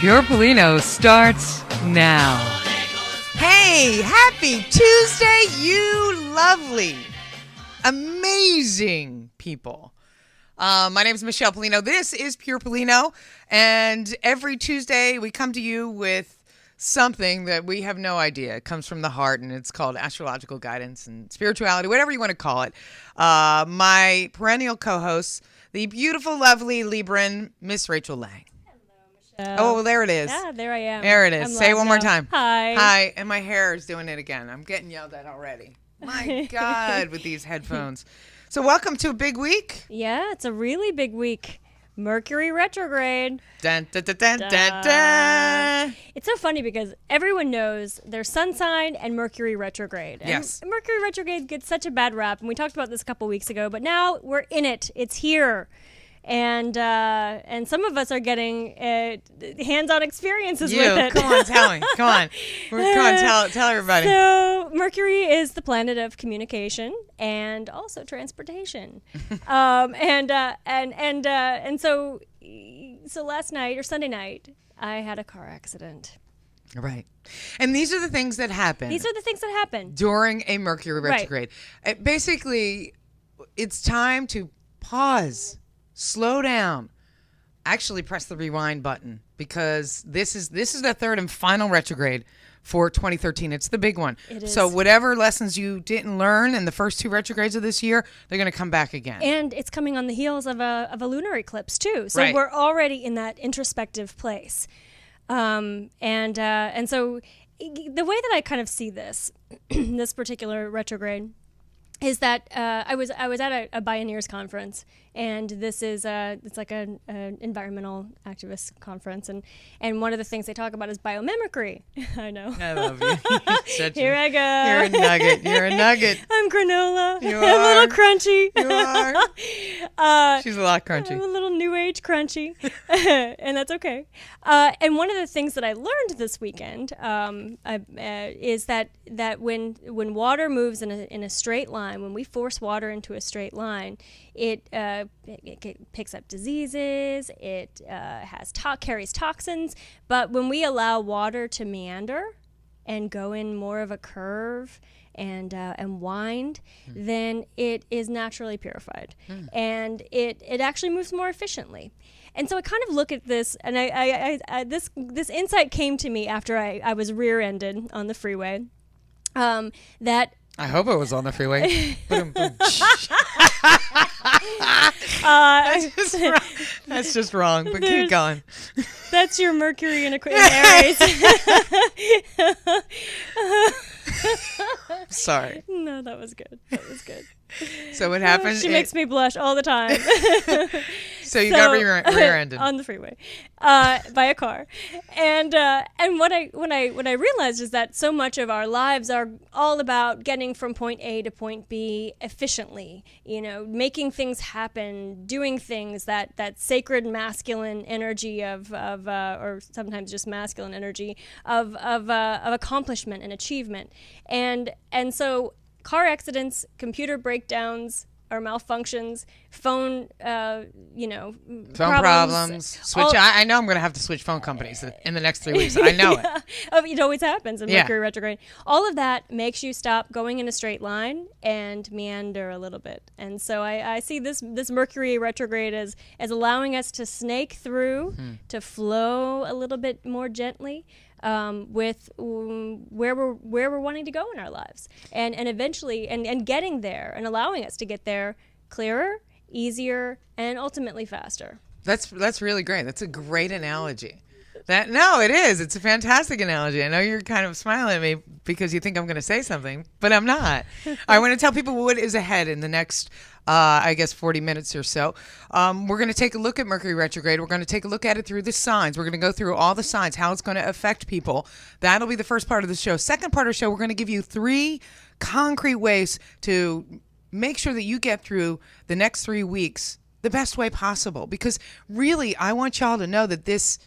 Pure Pollino starts now. Hey, happy Tuesday, you lovely, amazing people. My name is Michelle Pollino. This is Pure Pollino, and every Tuesday we come to you with something that we have no idea. It comes from the heart, and it's called astrological guidance and spirituality, whatever you want to call it. My perennial co-host, the beautiful, lovely Libran, Miss Rachel Lang. Oh, well, there it is. Yeah, there I am. There it is. Say it one more time. Hi. Hi. And my hair is doing it again. I'm getting yelled at already. My God, with these headphones. So welcome to a big week. Yeah, it's a really big week. Mercury Retrograde. Dun, dun, dun, dun, dun, dun. It's so funny because everyone knows there's sun sign and Mercury Retrograde. And Yes. Mercury Retrograde gets such a bad rap, and we talked about this a couple weeks ago, but now we're in it. It's here. And some of us are getting hands-on experiences with it. Come on, tell me. Come on. Come on, tell everybody. So Mercury is the planet of communication and also transportation. And so last night or Sunday night, I had a car accident. Right. And these are the things that happen. During a Mercury retrograde. Basically, it's time to pause. Slow down. Actually, press the rewind button because this is the third and final retrograde for 2013. It's the big one. It is. So whatever lessons you didn't learn in the first two retrogrades of this year, they're going to come back again. And it's coming on the heels of a lunar eclipse too. So Right. we're already in that introspective place. And so the way that I kind of see this, this particular retrograde, is that I was at a Bioneers conference, and this is it's like an environmental activist conference, and one of the things they talk about is biomimicry. I know. I love you. Here I go. You're a nugget. You're a nugget. I'm granola. You I'm a little are. crunchy. You are. She's a lot crunchy. I'm a little new age crunchy, and that's okay. And one of the things that I learned this weekend is that when water moves in a straight line, when we force water into a straight line, it picks up diseases. It carries toxins. But when we allow water to meander and go in more of a curve and wind, then it is naturally purified, and it actually moves more efficiently. And so I kind of look at this, and this insight came to me after I was rear-ended on the freeway. That I hope it was on the freeway. That's just wrong, but keep going. That's your Mercury in Aries. Sorry. No, that was good. So what happened? She makes me blush all the time. So you got rear-ended on the freeway by a car, and when I realized is that so much of our lives are all about getting from point A to point B efficiently. Making things happen, doing things that sacred masculine energy of or sometimes just masculine energy of accomplishment and achievement, and so. Car accidents, computer breakdowns or malfunctions, phone problems. Switch. I know I'm going to have to switch phone companies in the next 3 weeks. I know it. It always happens in Mercury retrograde. All of that makes you stop going in a straight line and meander a little bit. And so I see this Mercury retrograde as allowing us to snake through, to flow a little bit more gently. With where we're wanting to go in our lives, and eventually and getting there and allowing us to get there clearer, easier, and ultimately faster. That's really great. That's a great analogy. It is. It's a fantastic analogy. I know you're kind of smiling at me because you think I'm going to say something, but I'm not. I want to tell people what is ahead in the next 40 minutes or so. We're going to take a look at Mercury retrograde. We're going to take a look at it through the signs. We're going to go through all the signs, how it's going to affect people. That'll be the first part of the show. Second part of the show, we're going to give you 3 concrete ways to make sure that you get through the next 3 weeks the best way possible. Because really, I want y'all to know that this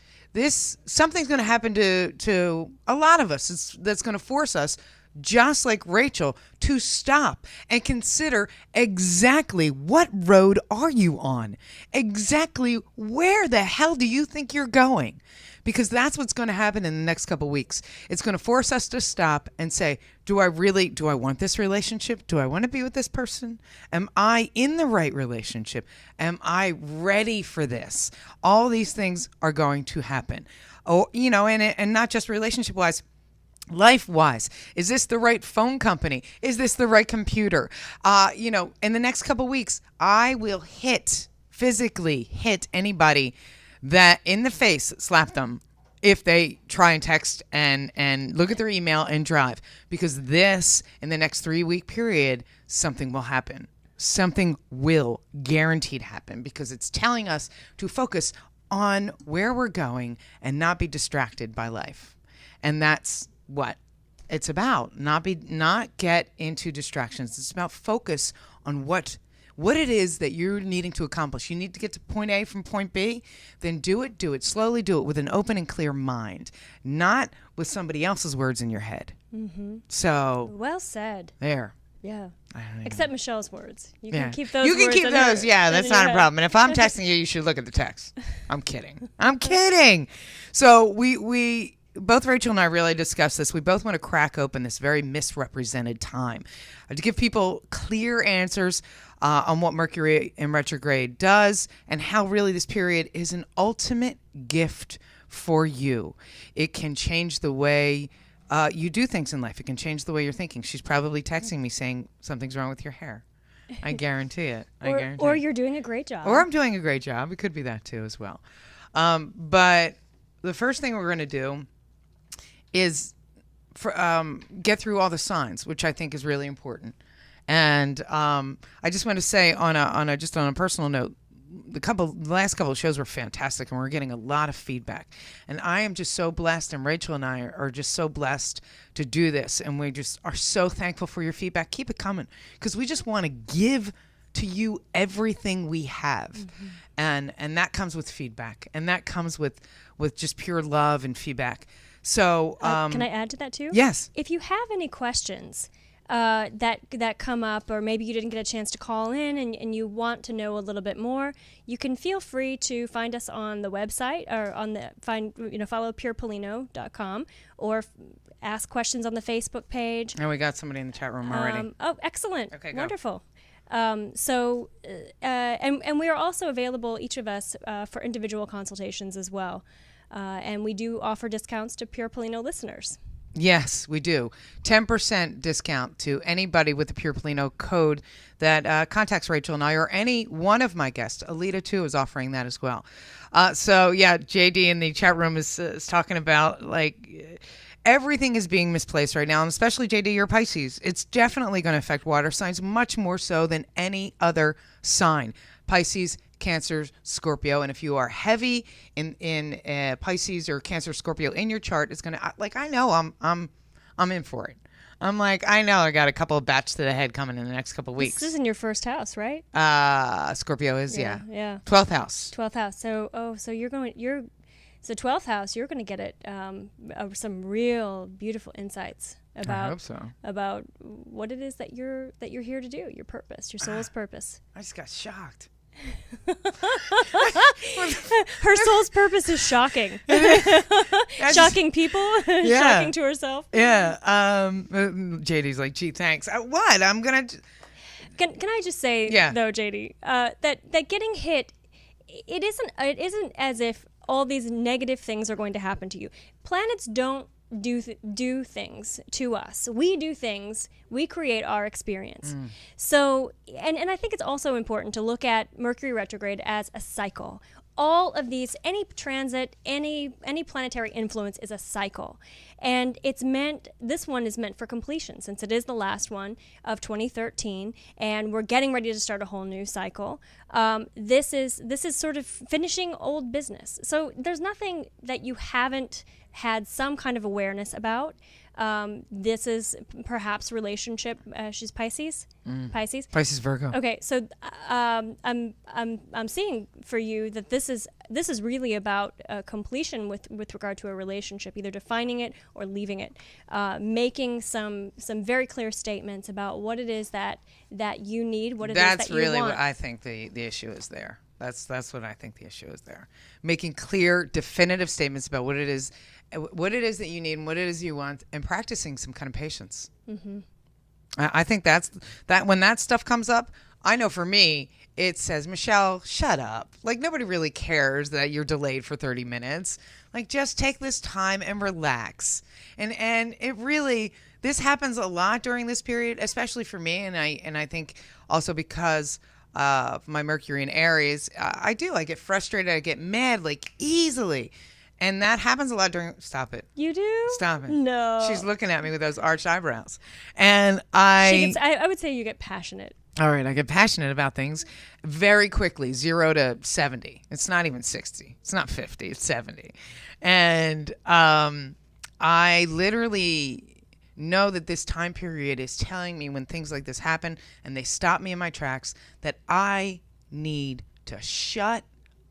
something's going to happen to a lot of us. That's going to force us just like Rachel, to stop and consider exactly what road are you on? Exactly where the hell do you think you're going? because that's what's going to happen in the next couple weeks. It's going to force us to stop and say, do I want this relationship? Do I want to be with this person? Am I in the right relationship? Am I ready for this? All these things are going to happen. Oh, and not just relationship wise, life-wise. Is this the right phone company? Is this the right computer? In the next couple weeks, I will physically hit anybody that in the face, slap them if they try and text and look at their email and drive. Because this, in the next 3-week period, something will happen. Something will guaranteed happen, because it's telling us to focus on where we're going and not be distracted by life. And that's what it's about. Not get into distractions. It's about focus on what it is that you're needing to accomplish. You need to get to point A from point B, then do it slowly, do it with an open and clear mind, not with somebody else's words in your head. Mm-hmm. So well said. There. Yeah. Except Michelle's words. You can keep those. You can words keep those. Yeah, that's not a problem. And if I'm texting you, you should look at the text. I'm kidding. So we both Rachel and I really discussed this. We both want to crack open this very misrepresented time to give people clear answers on what Mercury in retrograde does and how really this period is an ultimate gift for you. It can change the way you do things in life. It can change the way you're thinking. She's probably texting me saying something's wrong with your hair. I guarantee it. Or you're doing a great job. Or I'm doing a great job. It could be that too as well. But the first thing we're going to do is get through all the signs, which I think is really important. And I just want to say on a personal note, the last couple of shows were fantastic, and we're getting a lot of feedback. And I am just so blessed, and Rachel and I are just so blessed to do this. And we just are so thankful for your feedback. Keep it coming, because we just want to give to you everything we have. Mm-hmm. And that comes with feedback, and that comes with just pure love and feedback. So can I add to that too? Yes. If you have any questions that come up, or maybe you didn't get a chance to call in and you want to know a little bit more, you can feel free to find us on the website, or follow purepollino.com, or ask questions on the Facebook page. And we got somebody in the chat room already. Oh, excellent. Okay, go. Wonderful. And we are also available, each of us, for individual consultations as well. And we do offer discounts to Pure Pollino listeners. Yes, we do. 10% discount to anybody with the Pure Pollino code that contacts Rachel and I, or any one of my guests. Alita, too, is offering that as well. So, yeah, JD in the chat room is talking about, everything is being misplaced right now, and especially, JD, you're Pisces. It's definitely going to affect water signs much more so than any other sign. Pisces, Cancer, Scorpio, and if you are heavy in Pisces or Cancer, Scorpio in your chart, it's gonna I know I'm in for it. I'm like, I know I got a couple of bats to the head coming in the next couple of weeks. This is in your first house, right? Scorpio is, yeah. 12th house. 12th house. So 12th house, you're going to get some real beautiful insights about, I hope so, about what it is that you're here to do, your purpose, your soul's purpose. I just got shocked. Her soul's purpose is shocking. Shocking people, shocking to herself. Yeah. JD's like, gee, thanks. What? I'm gonna. Can I just say, though, JD, that getting hit, it isn't as if all these negative things are going to happen to you. Planets don't do things to us. We do things. We create our experience. So, and I think it's also important to look at Mercury retrograde as a cycle. All of these, any transit, any planetary influence is a cycle. And this one is meant for completion, since it is the last one of 2013, and we're getting ready to start a whole new cycle. This is sort of finishing old business. So there's nothing that you haven't had some kind of awareness about. This is perhaps relationship. She's Pisces. Pisces, Virgo. Okay, so I'm seeing for you that this is really about completion with regard to a relationship, either defining it or leaving it, making some very clear statements about what it is that you need, what it is that you want. That's really what I think the issue is there. That's what I think the issue is there. Making clear, definitive statements about what it is that you need and what it is you want, and practicing some kind of patience. Mm-hmm. I think that when that stuff comes up, I know for me, it says, Michelle, shut up. Like, nobody really cares that you're delayed for 30 minutes. Like, just take this time and relax. And it really, this happens a lot during this period, especially for me. And I think also because of my Mercury in Aries, I get frustrated. I get mad, like, easily. And that happens a lot during, stop it. You do? Stop it. No. She's looking at me with those arched eyebrows. And I would say you get passionate. All right, I get passionate about things very quickly, 0 to 70. It's not even 60. It's not 50. It's 70. And I literally know that this time period is telling me when things like this happen and they stop me in my tracks that I need to shut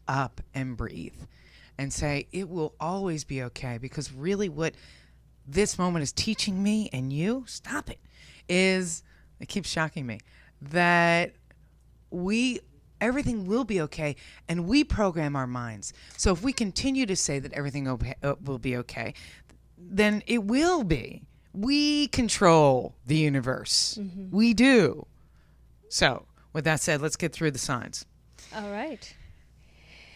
up and breathe and say it will always be okay, because really what this moment is teaching me and you, stop it, is, it keeps shocking me, that everything will be okay, and we program our minds. So if we continue to say that everything will be okay, then it will be. We control the universe. Mm-hmm. We do. So with that said, let's get through the signs. All right.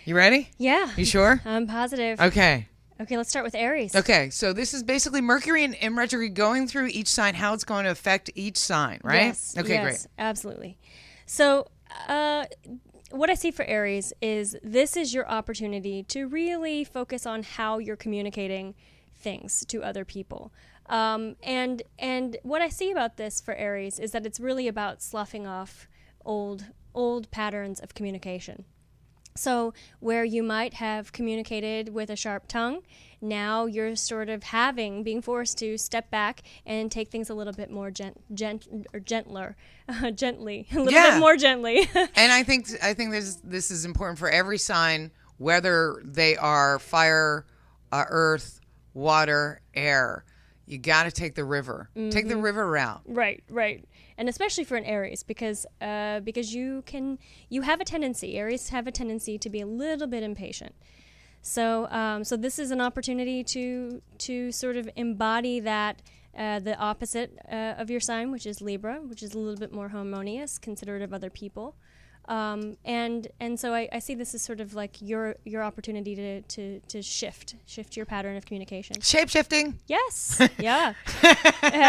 You ready? Yeah. You sure? I'm positive. Okay. Okay, let's start with Aries. Okay, so this is basically Mercury in retrograde going through each sign, how it's going to affect each sign, right? Yes. Okay, yes, great. Absolutely. So what I see for Aries is this is your opportunity to really focus on how you're communicating things to other people. And what I see about this for Aries is that it's really about sloughing off old patterns of communication. So where you might have communicated with a sharp tongue, now you're sort of being forced to step back and take things a little bit more gently, a little bit more gently. And I think this is important for every sign, whether they are fire, earth, water, air. You got to take the river. Mm-hmm. Take the river route. Right. And especially for an Aries, because Aries have a tendency to be a little bit impatient. So this is an opportunity to sort of embody that, the opposite of your sign, which is Libra, which is a little bit more harmonious, considerate of other people. And so I see this as sort of like your opportunity to shift your pattern of communication. Shape-shifting. Yes. Yeah.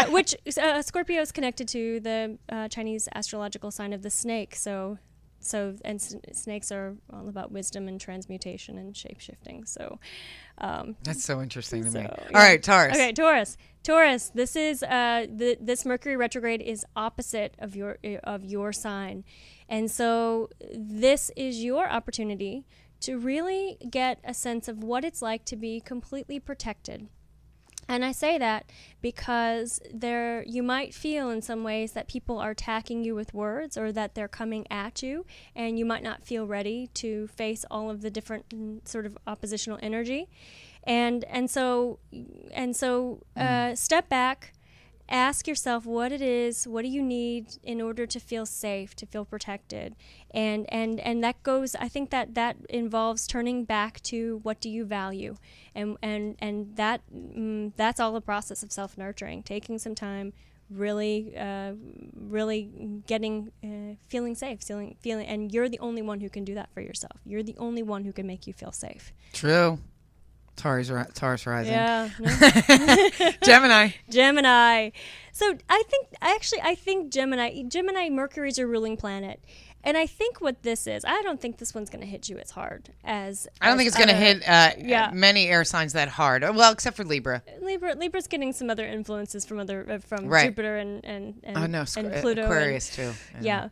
Which Scorpio is connected to the Chinese astrological sign of the snake. So snakes are all about wisdom and transmutation and shape-shifting. So that's so interesting to me. Yeah. All right, Taurus. Okay, Taurus. This is this Mercury retrograde is opposite of your sign. And so this is your opportunity to really get a sense of what it's like to be completely protected. And I say that because you might feel in some ways that people are attacking you with words, or that they're coming at you, and you might not feel ready to face all of the different sort of oppositional energy. And so step back. Ask yourself what it is, what do you need in order to feel safe, to feel protected. And that goes, I think that involves turning back to what do you value. And that's all a process of self-nurturing, taking some time, really getting, feeling safe, feeling, and you're the only one who can do that for yourself. You're the only one who can make you feel safe. True. Taurus rising. Yeah. No. Gemini. So I think Gemini, Mercury's a ruling planet. And I think what this is, I don't think this one's going to hit you as hard as... I don't think it's going to hit many air signs that hard. Well, except for Libra. Libra's getting some other influences from right. Jupiter and Pluto. Aquarius too. Yeah.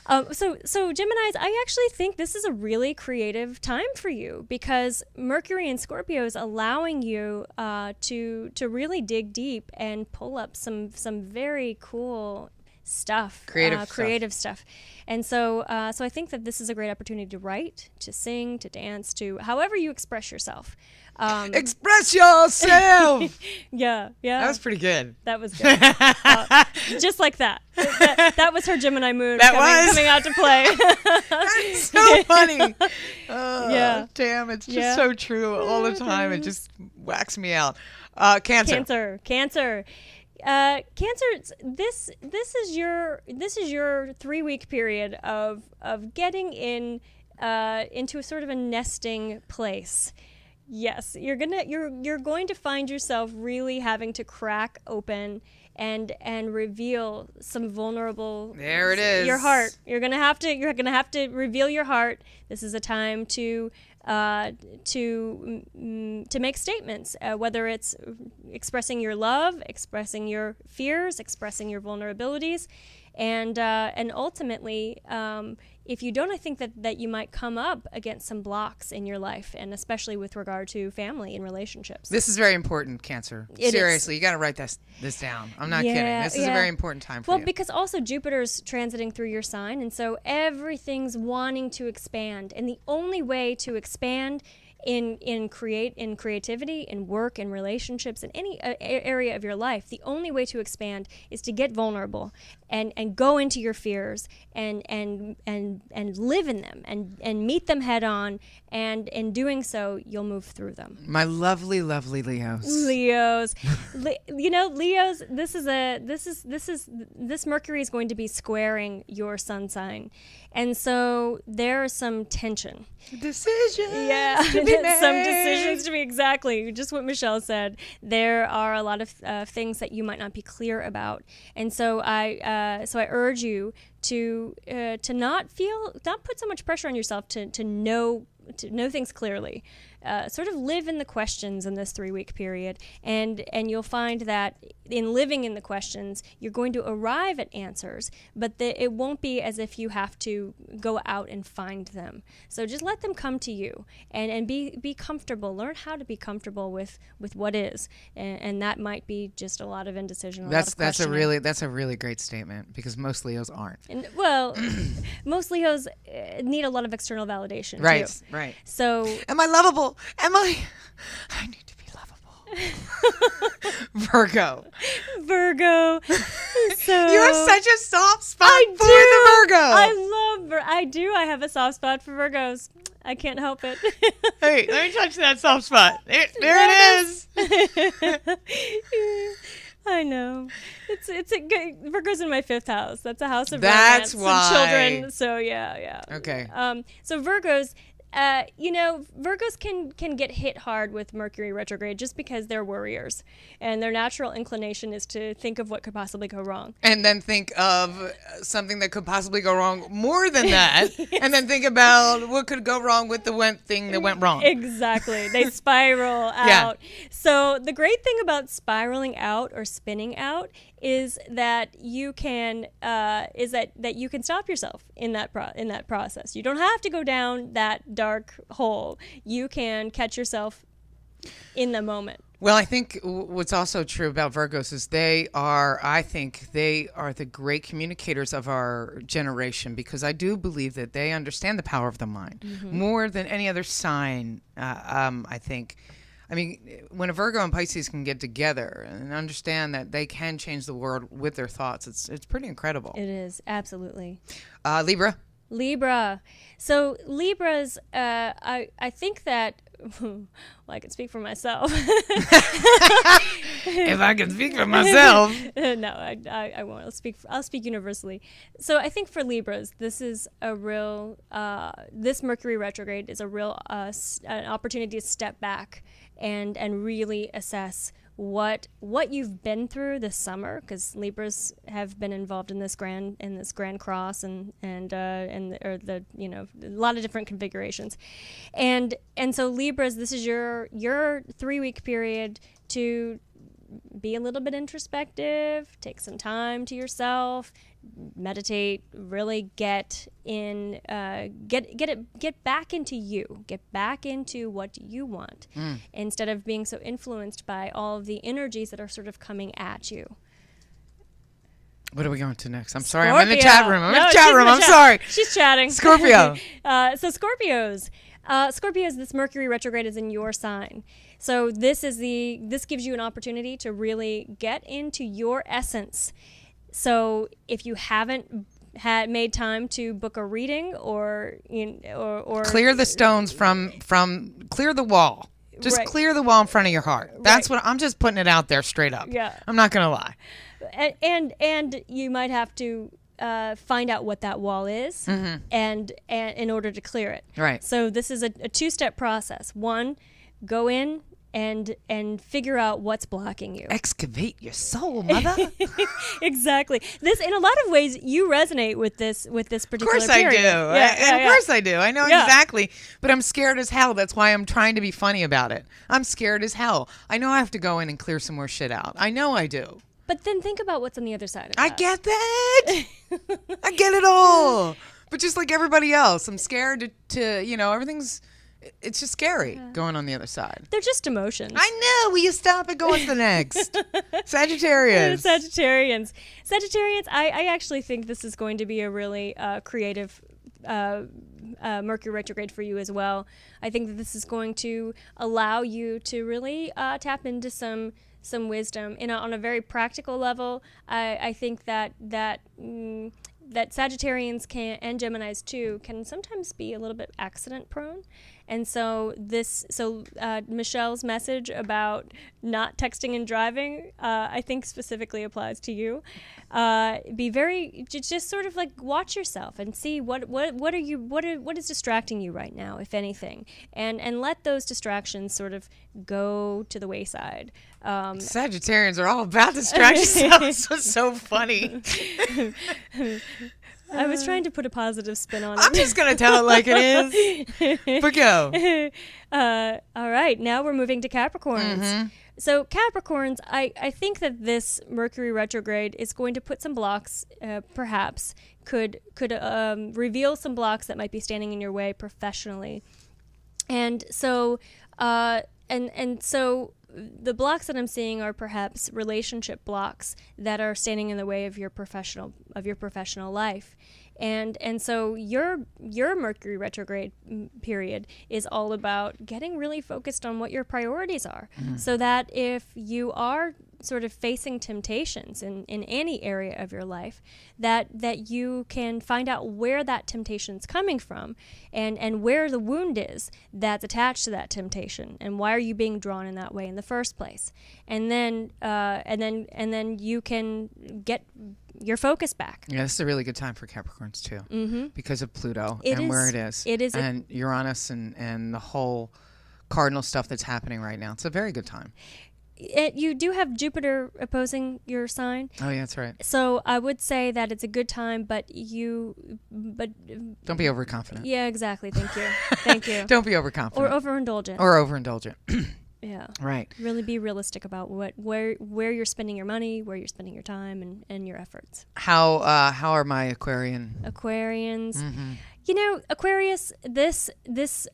So Geminis, I actually think this is a really creative time for you, because Mercury in Scorpio is allowing you to really dig deep and pull up some very cool stuff, creative stuff. And so I think that this is a great opportunity to write, to sing, to dance, to however you express yourself. Express yourself. Yeah. That was pretty good. That was good. Just like that. That was her Gemini moon coming out to play. That's so funny. Yeah. Damn, it's just so true all the time. It just whacks me out. Cancer. Cancer. This is your 3-week period of getting into a sort of a nesting place. Yes, you're going to find yourself really having to crack open and reveal some vulnerable. There it is. Your heart. You're gonna have to reveal your heart. This is a time to make statements, whether it's expressing your love, expressing your fears, expressing your vulnerabilities, and ultimately, if you don't, I think that you might come up against some blocks in your life, and especially with regard to family and relationships. This is very important, Cancer. Seriously, you got to write this down. I'm not kidding. This is a very important time for you. Well, because also Jupiter's transiting through your sign, and so everything's wanting to expand, and the only way to expand in creativity, in work, in relationships, in any area of your life, the only way to expand is to get vulnerable and go into your fears and live in them and meet them head on, and in doing so you'll move through them. My lovely Leos. Leos. Leos, this Mercury is going to be squaring your sun sign. And so there is some tension. Decisions. Yeah, to be made. Some decisions to be, exactly, just what Michelle said. There are a lot of things that you might not be clear about. And so I urge you to not put so much pressure on yourself to know things clearly. Sort of live in the questions in this 3-week period, and you'll find that in living in the questions, you're going to arrive at answers, but it won't be as if you have to go out and find them. So just let them come to you, and be comfortable. Learn how to be comfortable with what is, and that might be just a lot of indecision. That's a really great statement, because most Leos aren't. And, well, most Leos need a lot of external validation. Right, too. right. So, am I lovable? I need to be lovable. Virgo. So you have such a soft spot for the Virgo. I do. I have a soft spot for Virgos. I can't help it. Hey, let me touch that soft spot. There it is. I know. It's a good. Virgo's in my 5th house. That's a house of romance and children. So yeah. Okay. So Virgos. Virgos can get hit hard with Mercury retrograde just because they're worriers, and their natural inclination is to think of what could possibly go wrong. And then think of something that could possibly go wrong more than that, and then think about what could go wrong with the thing that went wrong. Exactly. They spiral out. So the great thing about spiraling out or spinning out is that you can stop yourself in that process. You don't have to go down that dark hole. You can catch yourself in the moment. Well, I think what's also true about Virgos is they are the great communicators of our generation, because I do believe that they understand the power of the mind more than any other sign. I think. I mean, when a Virgo and Pisces can get together and understand that they can change the world with their thoughts, it's pretty incredible. It is, absolutely. Libra. So Libras, I think that, well, I can speak for myself. If I can speak for myself. No, I won't. I'll speak universally. So I think for Libras, this is a real, this Mercury retrograde is a real an opportunity to step back and really assess what you've been through this summer, because Libras have been involved in this grand cross and a lot of different configurations, and so Libras, this is your 3-week period to be a little bit introspective, take some time to yourself, meditate, really get back into you, get back into what you want, instead of being so influenced by all of the energies that are sort of coming at you. What are we going to next? I'm sorry, Scorpio. I'm in the chat room. I'm sorry. She's chatting. Scorpio. So Scorpios. Scorpios, this Mercury retrograde is in your sign. So this gives you an opportunity to really get into your essence. So if you haven't had made time to book a reading or clear the stones from clear the wall. Just Right. clear the wall in front of your heart. That's what I'm just putting it out there straight up. Yeah. I'm not going to lie. And you might have to find out what that wall is, and in order to clear it. Right. So this is a two-step process. One, go in and figure out what's blocking you. Excavate your soul, mother. Exactly. This, in a lot of ways, you resonate with this particular Of course I do. period. Of course I do. I know Yeah. exactly. But I'm scared as hell. That's why I'm trying to be funny about it. I'm scared as hell. I know I have to go in and clear some more shit out. I know I do. But then think about what's on the other side of that. I get that. I get it all. But just like everybody else, I'm scared to everything's, it's just scary going on the other side. They're just emotions. I know. Will you stop and go on to the next? Sagittarius. Sagittarians, I actually think this is going to be a really creative Mercury retrograde for you as well. I think that this is going to allow you to really tap into some wisdom on a very practical level. I think that Sagittarians and Geminis too can sometimes be a little bit accident prone. And so Michelle's message about not texting and driving, I think specifically applies to you. Just sort of like watch yourself and see what is distracting you right now, if anything, and let those distractions sort of go to the wayside. Sagittarians are all about distractions. This was so funny. I was trying to put a positive spin on it. I'm just going to tell it like it is. But go. All right. Now we're moving to Capricorns. So Capricorns, I think that this Mercury retrograde is going to put some blocks, perhaps, could reveal some blocks that might be standing in your way professionally. And so, so the blocks that I'm seeing are perhaps relationship blocks that are standing in the way of your professional life. And so your Mercury retrograde period is all about getting really focused on what your priorities are, so that if you are sort of facing temptations in any area of your life, that you can find out where that temptation's coming from, and where the wound is that's attached to that temptation, and why are you being drawn in that way in the first place, and then you can get your focus back. Yeah, this is a really good time for Capricorns too, because of Pluto where it is. It is, and Uranus and the whole cardinal stuff that's happening right now. It's a very good time. You do have Jupiter opposing your sign. Oh yeah, that's right. So I would say that it's a good time, but don't be overconfident. Yeah, exactly. Thank you. Don't be overconfident. Or overindulgent. Yeah. Right. Really be realistic about where you're spending your money, where you're spending your time, and your efforts. How are my Aquarians? You know, Aquarius, this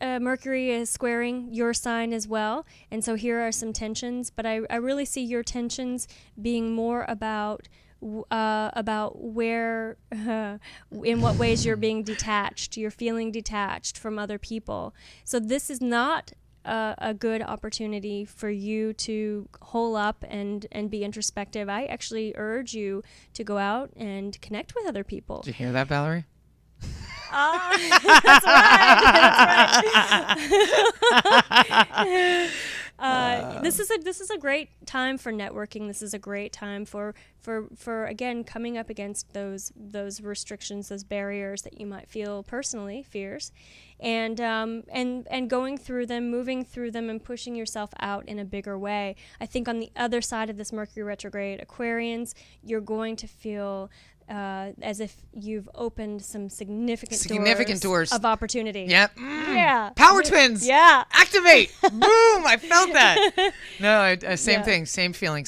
Mercury is squaring your sign as well, and so here are some tensions. But I really see your tensions being more about where, in what ways you're being detached. You're feeling detached from other people. So this is not a good opportunity for you to hole up and be introspective. I actually urge you to go out and connect with other people. Did you hear that, Valerie? That's right. This is a great time for networking. This is a great time for again coming up against those restrictions, those barriers that you might feel personally, fears, and going through them, moving through them, and pushing yourself out in a bigger way. I think on the other side of this Mercury retrograde, Aquarians, you're going to feel as if you've opened some significant doors of opportunity. Yep. Yeah. Power twins. Yeah. Activate. Boom. I felt that. No, same thing. Same feeling.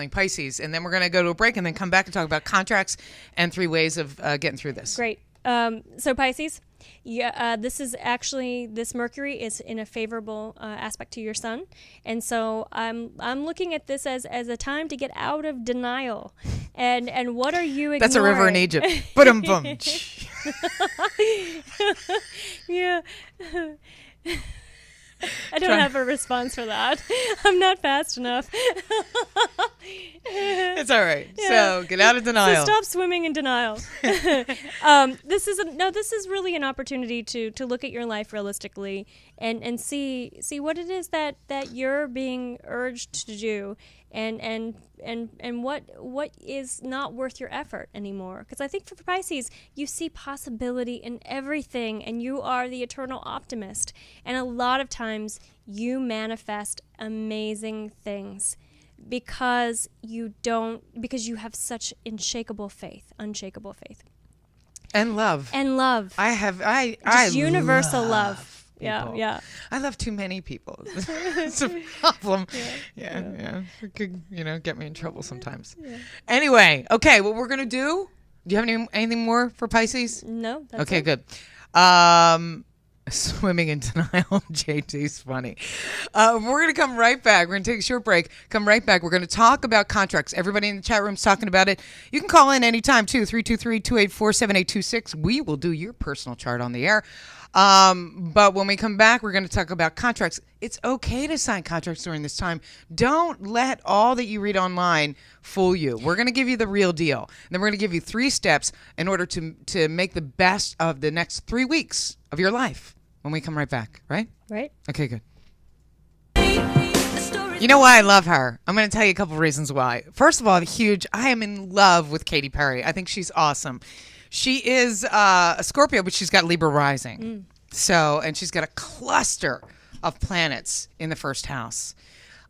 Pisces. And then we're going to go to a break and then come back and talk about contracts and 3 ways of getting through this. Great. So Pisces, this Mercury is in a favorable aspect to your sun, and so I'm looking at this as a time to get out of denial, and what are you ignoring? That's a river in Egypt. Boom, boom. Yeah. I don't have a response for that. I'm not fast enough. It's all right. Yeah. So get out of denial. So stop swimming in denial. This is really an opportunity to look at your life realistically and see what it is that you're being urged to do and what is not worth your effort anymore. Because I think for Pisces, you see possibility in everything, and you are the eternal optimist. And a lot of times you manifest amazing things because you have such unshakable faith. And love. I universal love. People. Yeah. I love too many people. It's a problem. Yeah. It could, get me in trouble sometimes. Yeah. Anyway, okay, what we're gonna do? Do you have anything more for Pisces? No. That's okay, it. good. Swimming in denial. JT's funny. We're going to come right back. We're going to take a short break. Come right back. We're going to talk about contracts. Everybody in the chat room's talking about it. You can call in anytime, too. 323-284-7826. We will do your personal chart on the air. But when we come back, we're going to talk about contracts. It's okay to sign contracts during this time. Don't let all that you read online fool you. We're going to give you the real deal. And then we're going to give you 3 steps in order to make the best of the next 3 weeks of your life when we come right back, right? Right. Okay, good. You know why I love her? I'm going to tell you a couple reasons why. First of all, I am in love with Katy Perry. I think she's awesome. She is a Scorpio, but she's got Libra rising. So, and she's got a cluster of planets in the first house.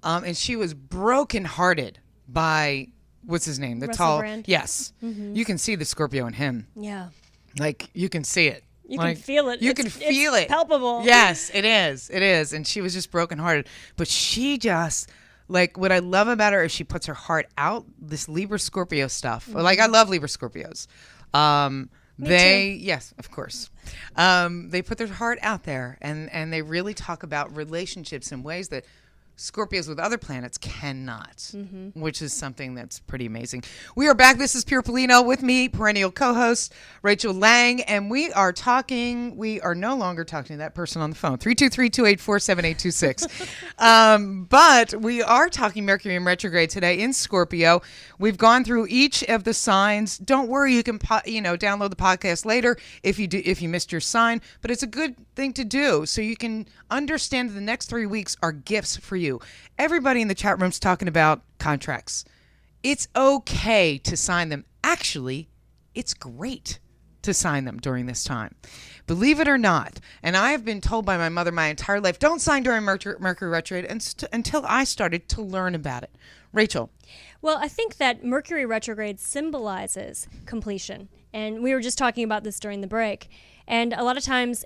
And she was brokenhearted by, what's his name? The Russell tall. Brand. Yes. Mm-hmm. You can see the Scorpio in him. Yeah. Like, you can see it. You can feel it. You can feel it. Palpable. Yes, it is. It is. And she was just brokenhearted. But she just, like, what I love about her is she puts her heart out, this Libra Scorpio stuff. Mm-hmm. Like, I love Libra Scorpios. Me too. Yes, of course. They put their heart out there and they really talk about relationships in ways that Scorpios with other planets cannot, which is something that's pretty amazing. We are back. This is Pure Pollino with me, perennial co-host Rachel Lang, and we are no longer talking to that person on the phone, 323-284-7826. But we are talking Mercury in retrograde today in Scorpio. We've gone through each of the signs. Don't worry, you can download the podcast later if you missed your sign, but it's a good thing to do so you can understand that the next 3 weeks are gifts for you. Everybody in the chat room's talking about contracts. It's okay to sign them. Actually, it's great to sign them during this time. Believe it or not. And I have been told by my mother my entire life, don't sign during Mercury retrograde until I started to learn about it. Rachel. Well, I think that Mercury retrograde symbolizes completion. And we were just talking about this during the break. And a lot of times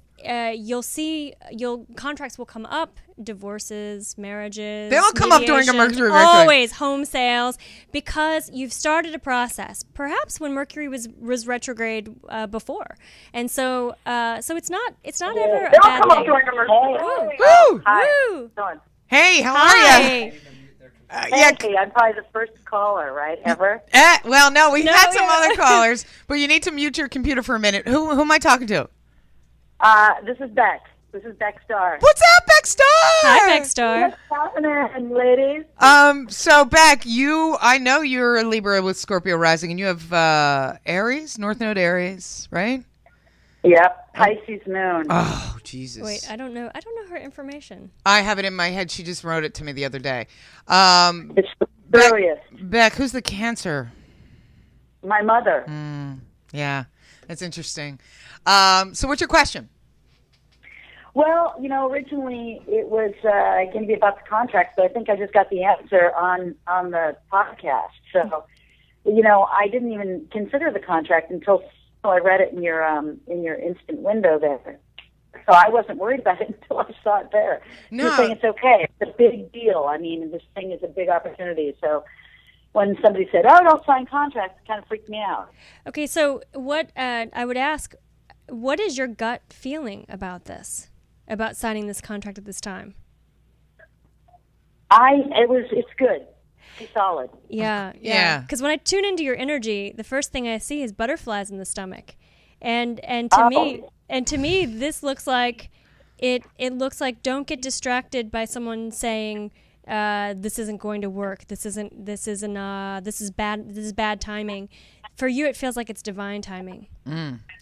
contracts will come up, divorces, marriages. They all come up during a Mercury retrograde. Always, home sales, because you've started a process, perhaps when Mercury was retrograde before. And so it's not ever a They all bad come up thing. during a Mercury. Woo! Hi. Woo! Dawn. Hey, how Hi. are you? Hey, I'm probably the first caller, right? Ever? Well, no, we've had some yeah. other callers, but you need to mute your computer for a minute. Who am I talking to? This is Beck. This is Beck Star. What's up, Beck Star? Hi, Beck Star. What's happening, ladies? So Beck, I know you're a Libra with Scorpio rising, and you have Aries, North Node Aries, right? Yep. Pisces moon. Oh, Jesus. Wait, I don't know her information. I have it in my head. She just wrote it to me the other day. It's brilliant. Beck, who's the Cancer? My mother. Yeah, that's interesting. So what's your question? Well, originally it was going to be about the contracts, but I think I just got the answer on the podcast. So, I didn't even consider the contract until I read it in your instant window there. So I wasn't worried about it until I saw it there. No. You're saying it's okay. It's a big deal. I mean, this thing is a big opportunity. So when somebody said, "Oh, don't sign contracts," it kind of freaked me out. Okay, so what I would ask, what is your gut feeling about this, about signing this contract at this time? It's good. It's solid. Yeah. Because when I tune into your energy, the first thing I see is butterflies in the stomach, and to me, this looks like it looks like don't get distracted by someone saying this isn't going to work. This is bad timing. For you, it feels like it's divine timing.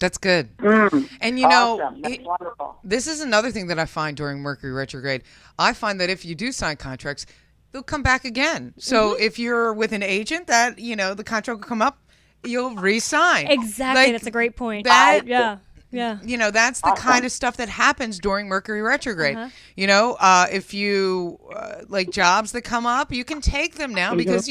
That's good. And Awesome. That's wonderful. this is another thing that I find during Mercury retrograde. I find that if you do sign contracts, they'll come back again. So if you're with an agent that, the contract will come up, you'll re-sign. Exactly. That's a great point. Yeah. That's the kind of stuff that happens during Mercury retrograde. If you like jobs that come up, you can take them now because,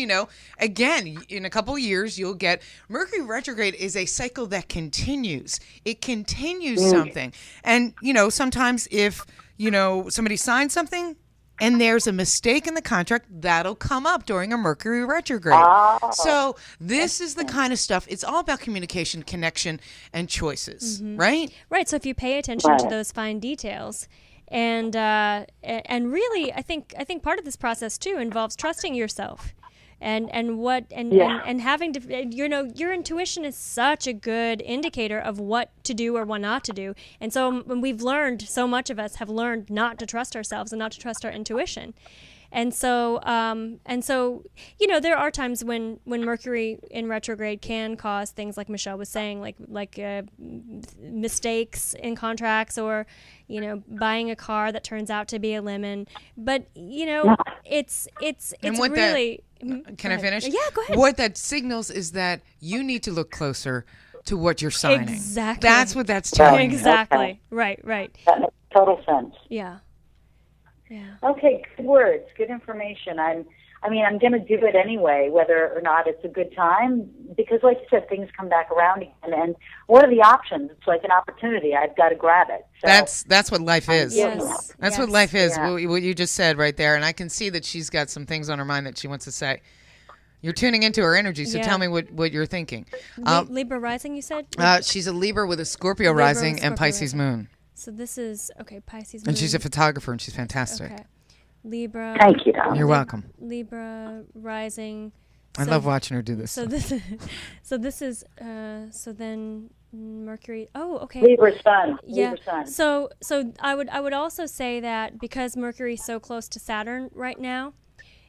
again, in a couple of years, you'll get Mercury retrograde is a cycle that continues. It continues something. And, sometimes if, somebody signs something, and there's a mistake in the contract, that'll come up during a Mercury retrograde. So this is the kind of stuff, it's all about communication, connection, and choices, right? Right. So if you pay attention to those fine details, and really, I think part of this process too involves trusting yourself. And having to, your intuition is such a good indicator of what to do or what not to do. And so so much of us have learned not to trust ourselves and not to trust our intuition. And so there are times when Mercury in retrograde can cause things like Michelle was saying, like mistakes in contracts, or buying a car that turns out to be a lemon. But it's really. Can I finish? Yeah, go ahead. What that signals is that you need to look closer to what you're signing. Exactly. That's what that's telling you. Exactly. Right. That makes total sense. Yeah. Okay, good words, good information. I'm going to do it anyway, whether or not it's a good time, because like you said, things come back around again. And what are the options? It's like an opportunity. I've got to grab it. So, that's what life is. Yes. That's what life is, Yeah. what you just said right there. And I can see that she's got some things on her mind that she wants to say. You're tuning into her energy, so tell me what you're thinking. Libra rising, you said? She's a Libra with a Scorpio rising and Pisces moon. So this is, Pisces moon. And she's a photographer, and she's fantastic. Okay. Libra. Thank you. You're welcome. Libra rising. I love watching her do this. So then Mercury. Oh, okay. Libra sun. Yeah. Libra sun. So I would also say that because Mercury is so close to Saturn right now,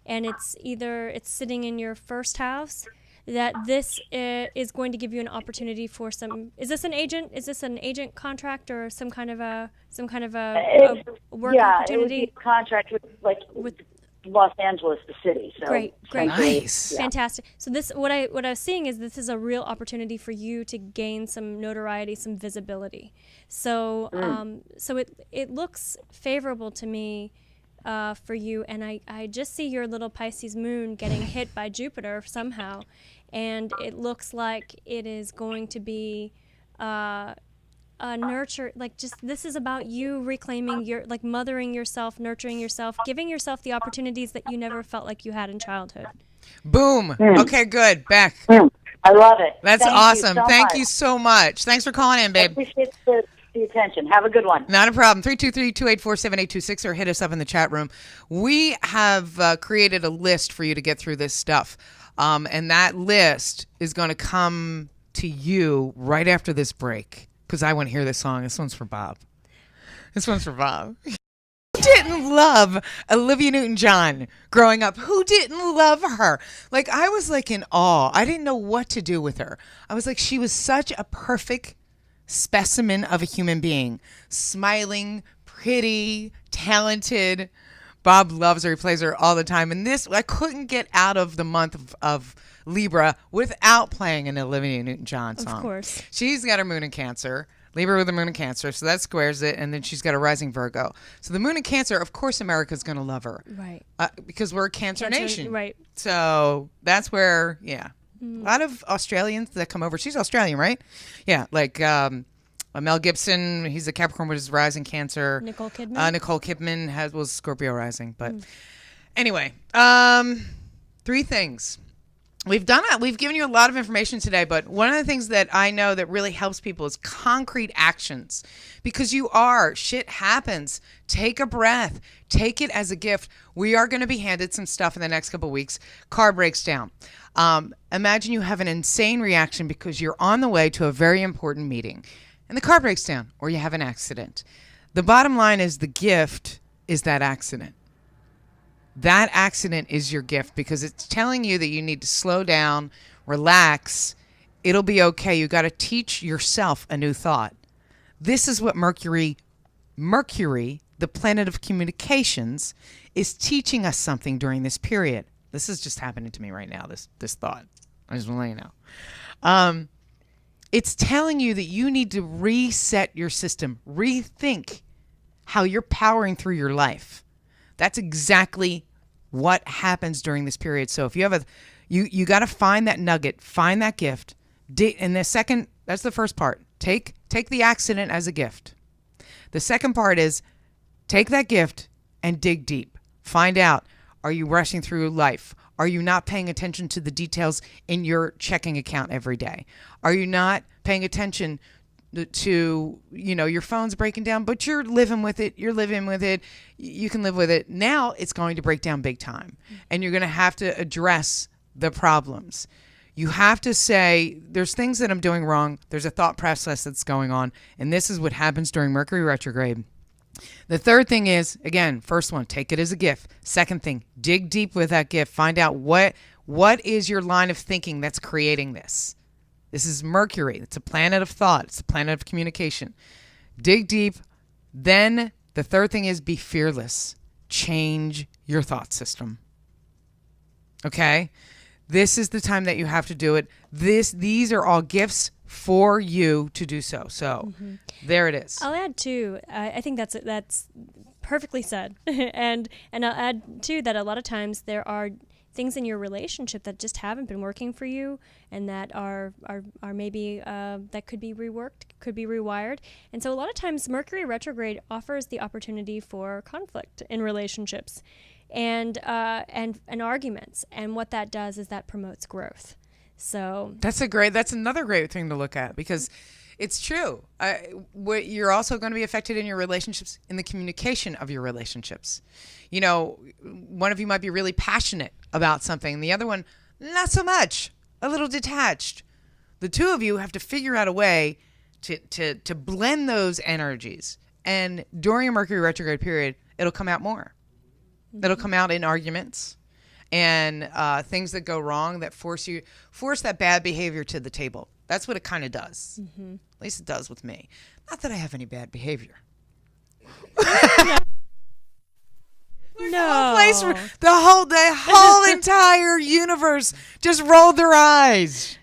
and it's sitting in your first house, that this is going to give you an opportunity for some. Is this an agent contract, or some kind of a work opportunity? It would be a contract with Los Angeles, the city. So great. Nice. Yeah. Fantastic. So this, what I was seeing is this is a real opportunity for you to gain some notoriety, some visibility. So it looks favorable to me for you, and I just see your little Pisces moon getting hit by Jupiter somehow, and it looks like it is going to be nurture, this is about you reclaiming your, mothering yourself, nurturing yourself, giving yourself the opportunities that you never felt like you had in childhood. Boom. Okay, good. Beck. I love it. That's awesome. Thank you so much. Thanks for calling in, I babe. appreciate the attention. Have a good one. Not a problem. 323-284-7826, or hit us up in the chat room. We have created a list for you to get through this stuff. And that list is going to come to you right after this break, because I want to hear this song. This one's for Bob. Who didn't love Olivia Newton-John growing up? Who didn't love her? I was in awe. I didn't know what to do with her. I was she was such a perfect specimen of a human being. Smiling, pretty, talented. Bob loves her. He plays her all the time. And this, I couldn't get out of the month of Libra without playing an Olivia Newton-John song. Of course. She's got her moon in Cancer. Libra with the moon in Cancer, so that squares it. And then she's got a rising Virgo. So the moon in Cancer, of course, America's going to love her. Right. Because we're a Cancer nation. Right. So that's where, a lot of Australians that come over. She's Australian, right? Yeah, Mel Gibson, he's a Capricorn with his rising Cancer. Nicole Kidman. Nicole Kidman was Scorpio rising. But anyway, 3 things. We've given you a lot of information today, but one of the things that I know that really helps people is concrete actions, because shit happens. Take a breath. Take it as a gift. We are going to be handed some stuff in the next couple of weeks. Car breaks down. Imagine you have an insane reaction because you're on the way to a very important meeting and the car breaks down, or you have an accident. The bottom line is the gift is that accident. that accident is your gift because it's telling you that you need to slow down, relax. It'll be okay. You got to teach yourself a new thought. This is what Mercury, the planet of communications, is teaching us something during this period. This is just happening to me right now, this thought. I just want to let you know. It's telling you that you need to reset your system, rethink how you're powering through your life. That's exactly what happens during this period. So if you have you got to find that nugget, find that gift. And the second, that's the first part. Take the accident as a gift. The second part is take that gift and dig deep. Find out, are you rushing through life? Are you not paying attention to the details in your checking account every day? Are you not paying attention to, your phone's breaking down, but you're living with it. You're living with it. You can live with it. Now it's going to break down big time. And you're going to have to address the problems. You have to say, there's things that I'm doing wrong. There's a thought process that's going on. And this is what happens during Mercury retrograde. The third thing is, again, first one, take it as a gift. Second thing, dig deep with that gift. Find out what is your line of thinking that's creating this. This is Mercury. It's a planet of thought. It's a planet of communication. Dig deep. Then the third thing is be fearless. Change your thought system. Okay? This is the time that you have to do it. These are all gifts for you to do so. So there it is. I'll add too. I think that's perfectly said, and I'll add too that a lot of times there are things in your relationship that just haven't been working for you, and that are maybe that could be reworked, could be rewired. And so a lot of times Mercury retrograde offers the opportunity for conflict in relationships, and arguments. And what that does is that promotes growth. So that's another great thing to look at, because it's true. You're also going to be affected in your relationships, in the communication of your relationships. One of you might be really passionate about something, and the other one, not so much, a little detached. The two of you have to figure out a way to blend those energies. And during a Mercury retrograde period, it'll come out more. It'll come out in arguments and things that go wrong that force that bad behavior to the table. That's what it kind of does. At least it does with me. Not that I have any bad behavior. No. The whole entire universe just rolled their eyes.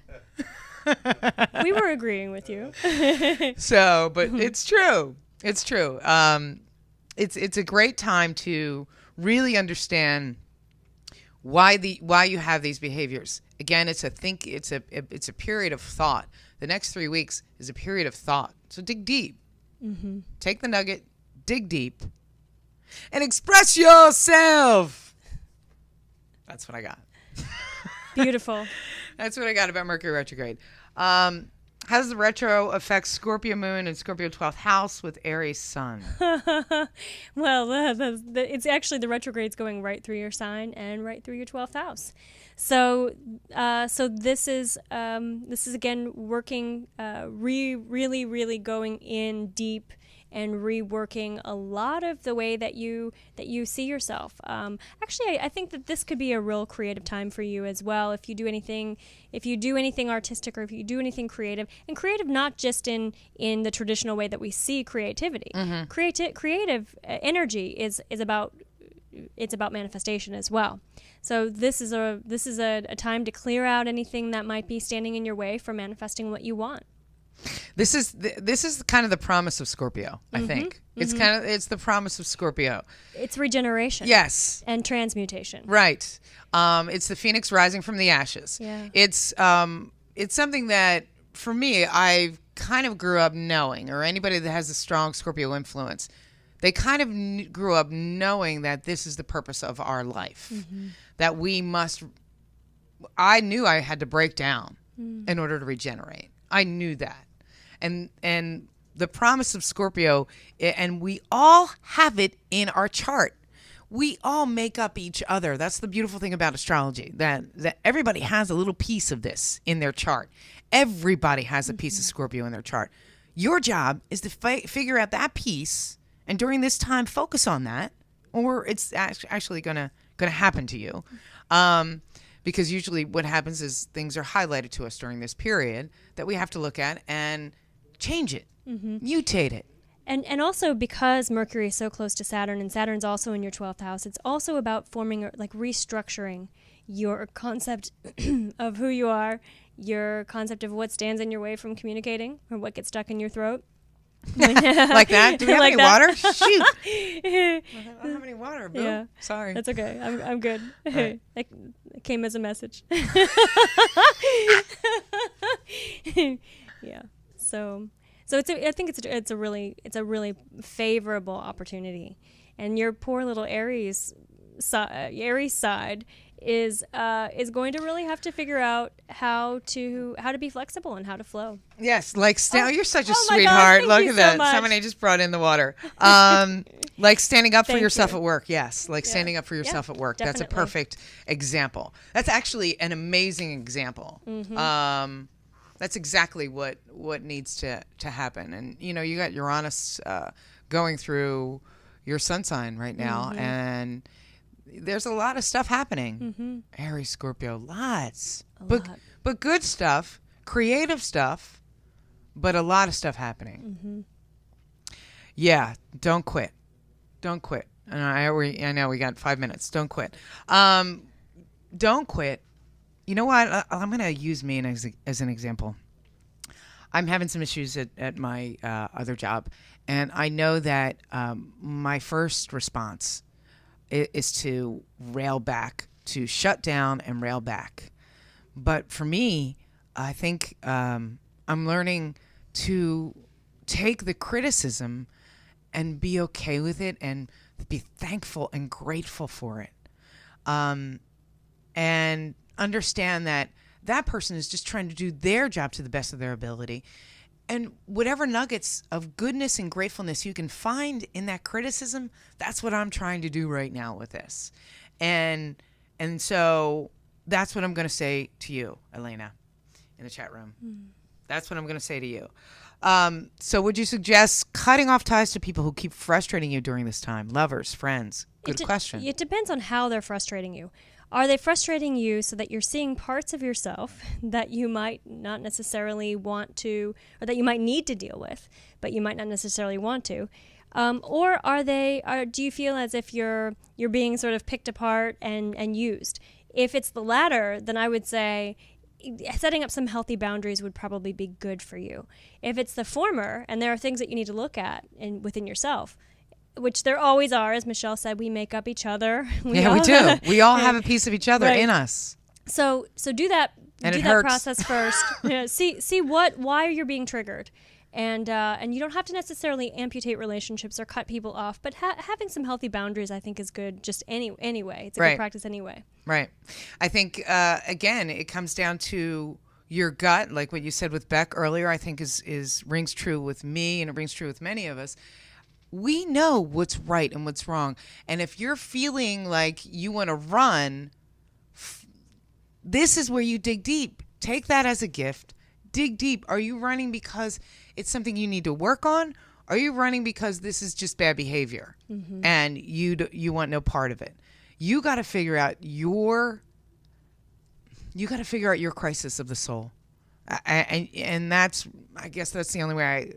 We were agreeing with you. So, but it's true. It's true. It's a great time to really understand why you have these behaviors. Again, it's a period of thought. The next 3 weeks is a period of thought. So dig deep. Take the nugget, dig deep, and express yourself. That's what I got. Beautiful. That's what I got about Mercury retrograde. How does the retro affect Scorpio moon and Scorpio 12th house with Aries sun? Well, it's actually the retrograde's going right through your sign and right through your 12th house. So this is again working, really going in deep and reworking a lot of the way that you see yourself. Actually, I think that this could be a real creative time for you as well. If you do anything artistic, or if you do anything creative, and creative not just in the traditional way that we see creativity. Creative energy is about manifestation as well. So this is a time to clear out anything that might be standing in your way for manifesting what you want. This is kind of the promise of Scorpio, I think. It's the promise of Scorpio. It's regeneration. Yes. And transmutation. Right. It's the phoenix rising from the ashes. Yeah. It's something that, for me, I kind of grew up knowing, or anybody that has a strong Scorpio influence, they kind of grew up knowing that this is the purpose of our life. That I knew I had to break down in order to regenerate. I knew that. And the promise of Scorpio, and we all have it in our chart. We all make up each other. That's the beautiful thing about astrology, that everybody has a little piece of this in their chart. Everybody has a piece of Scorpio in their chart. Your job is to figure out that piece, and during this time, focus on that, or it's actually going to going to happen to you. Because usually what happens is things are highlighted to us during this period that we have to look at and change it, mutate it. And also because Mercury is so close to Saturn, and Saturn's also in your 12th house, it's also about forming, like restructuring your concept of who you are, your concept of what stands in your way from communicating or what gets stuck in your throat. Like that? Do we have Like any that. water? Shoot. I don't have any water, Bill. Yeah. Sorry. That's okay. I'm good. Right. That came as a message. Yeah. So I think it's a really favorable opportunity, and your poor little Aries side is going to really have to figure out how to be flexible and how to flow. Yes, like you're such a oh my God, sweetheart. thank Look you at so that. much. Somebody just brought in the water. Like standing up for Thank yourself you. at work. Yes, like Yeah. standing up for yourself at work. That's a Definitely. perfect example. That's actually an amazing example. That's exactly what needs to happen. And you got Uranus going through your sun sign right now, and there's a lot of stuff happening. Aries, Scorpio, lots. But good stuff, creative stuff, but a lot of stuff happening. Yeah, don't quit. Don't quit. And I know we got 5 minutes. Don't quit. Don't quit. You know what? I'm going to use me as an example. I'm having some issues at my other job, and I know that my first response is to rail back, to shut down and rail back. But for me, I think I'm learning to take the criticism and be okay with it and be thankful and grateful for it. And understand that person is just trying to do their job to the best of their ability. And whatever nuggets of goodness and gratefulness you can find in that criticism, that's what I'm trying to do right now with this. And so that's what I'm going to say to you, Elena, in the chat room. That's what I'm going to say to you. So would you suggest cutting off ties to people who keep frustrating you during this time? Lovers, friends? Good question. It depends on how they're frustrating you. Are they frustrating you so that you're seeing parts of yourself that you might not necessarily want to, or that you might need to deal with, but you might not necessarily want to? Or do you feel as if you're being sort of picked apart and used? If it's the latter, then I would say setting up some healthy boundaries would probably be good for you. If it's the former, and there are things that you need to look at within yourself, which there always are, as Michelle said, we make up each other. We do. We all have a piece of each other Right. in us. So do that. And do it that hurts. process first. See why you're being triggered, and you don't have to necessarily amputate relationships or cut people off, but having some healthy boundaries, I think, is good. Just anyway, it's a Right. good practice anyway. Right. I think, again, it comes down to your gut, like what you said with Beck earlier, I think is rings true with me, and it rings true with many of us. We know what's right and what's wrong. And if you're feeling like you want to run, this is where you dig deep. Take that as a gift. Dig deep. Are you running because it's something you need to work on? Are you running because this is just bad behavior and you want no part of it? You got to figure out your crisis of the soul. And that's, I guess that's the only way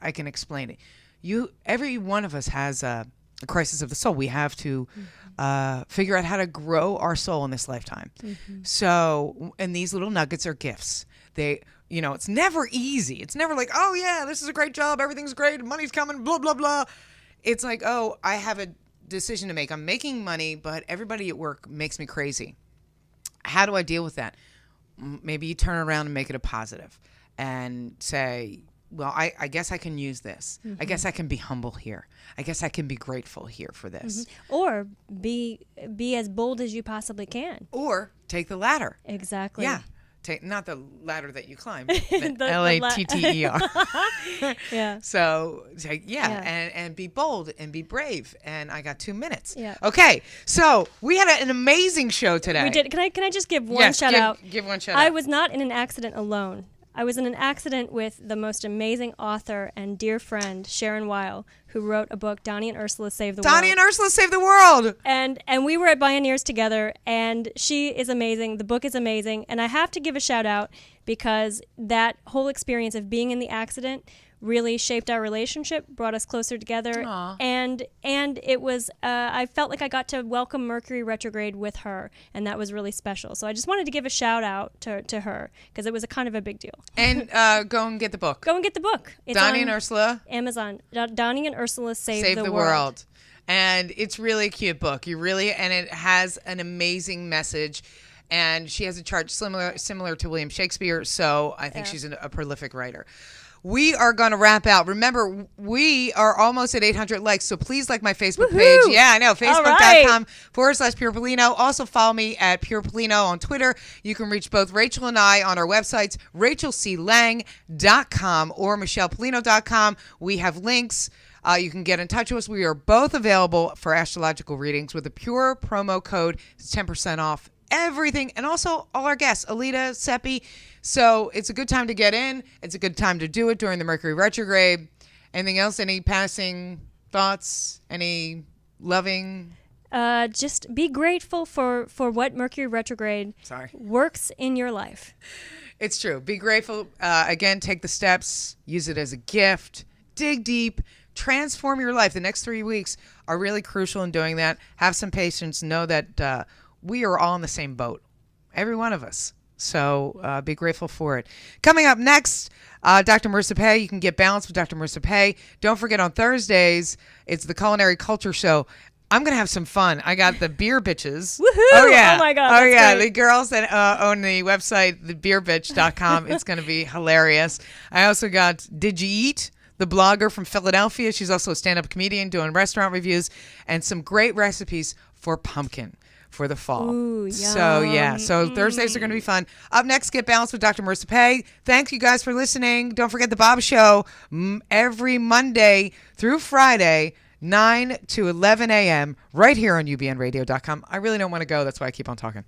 I can explain it. Every one of us has a crisis of the soul. We have to figure out how to grow our soul in this lifetime. So, and these little nuggets are gifts. It's never easy. It's never like, oh yeah, this is a great job. Everything's great. Money's coming, blah, blah, blah. It's like, oh, I have a decision to make. I'm making money, but everybody at work makes me crazy. How do I deal with that? Maybe you turn around and make it a positive and say, well, I guess I can use this. I guess I can be humble here. I guess I can be grateful here for this. Or be as bold as you possibly can. Or take the ladder. Exactly. Yeah. Not the ladder that you climb, The Latter. Yeah. So, and be bold and be brave. And I got 2 minutes. Yeah. Okay. So we had an amazing show today. We did. Can I just give one shout out? Give one shout out. I was not in an accident alone. I was in an accident with the most amazing author and dear friend, Sharon Weil, who wrote a book, Donnie and Ursula Save the World. Donnie and Ursula Save the World! And we were at Bioneers together, and she is amazing. The book is amazing. And I have to give a shout out because that whole experience of being in the accident really shaped our relationship, brought us closer together. Aww. And it was, I felt like I got to welcome Mercury Retrograde with her, and that was really special. So I just wanted to give a shout out to her because it was a kind of a big deal. And go and get the book. Go and get the book. It's Donnie on and Ursula. Amazon. Donnie and Ursula Save the World. And it's really a cute book. And it has an amazing message. And she has a chart similar to William Shakespeare. So I think she's a prolific writer. We are going to wrap out. Remember, we are almost at 800 likes, so please like my Facebook page. Yeah, I know. Facebook.com/Pure Pollino. Also follow me at Pure Pollino on Twitter. You can reach both Rachel and I on our websites, rachelclang.com or michellepollino.com. We have links. You can get in touch with us. We are both available for astrological readings with a Pure promo code. It's 10% off everything, and also all our guests, Alita, Seppi. So it's a good time to get in. It's a good time to do it during the Mercury Retrograde. Anything else? Any passing thoughts? Any loving? Just be grateful for what Mercury Retrograde works in your life. It's true. Be grateful. Again, take the steps. Use it as a gift. Dig deep. Transform your life. The next 3 weeks are really crucial in doing that. Have some patience. Know that we are all in the same boat. Every one of us. So be grateful for it. Coming up next, Dr. Marissa Pay. You can get balanced with Dr. Marissa Pay. Don't forget on Thursdays, it's the Culinary Culture Show. I'm going to have some fun. I got the Beer Bitches. Woohoo! Oh, yeah. Oh, my God. Oh, yeah. Great. The girls that own the website, thebeerbitch.com. It's going to be hilarious. I also got Did You Eat? The blogger from Philadelphia. She's also a stand-up comedian doing restaurant reviews and some great recipes for pumpkin for the fall. Ooh, so, yeah. So Thursdays are going to be fun. Up next, Get Balanced with Dr. Marissa Pay. Thanks, you guys, for listening. Don't forget the Bob Show every Monday through Friday, 9 to 11 a.m. right here on ubnradio.com. I really don't want to go. That's why I keep on talking.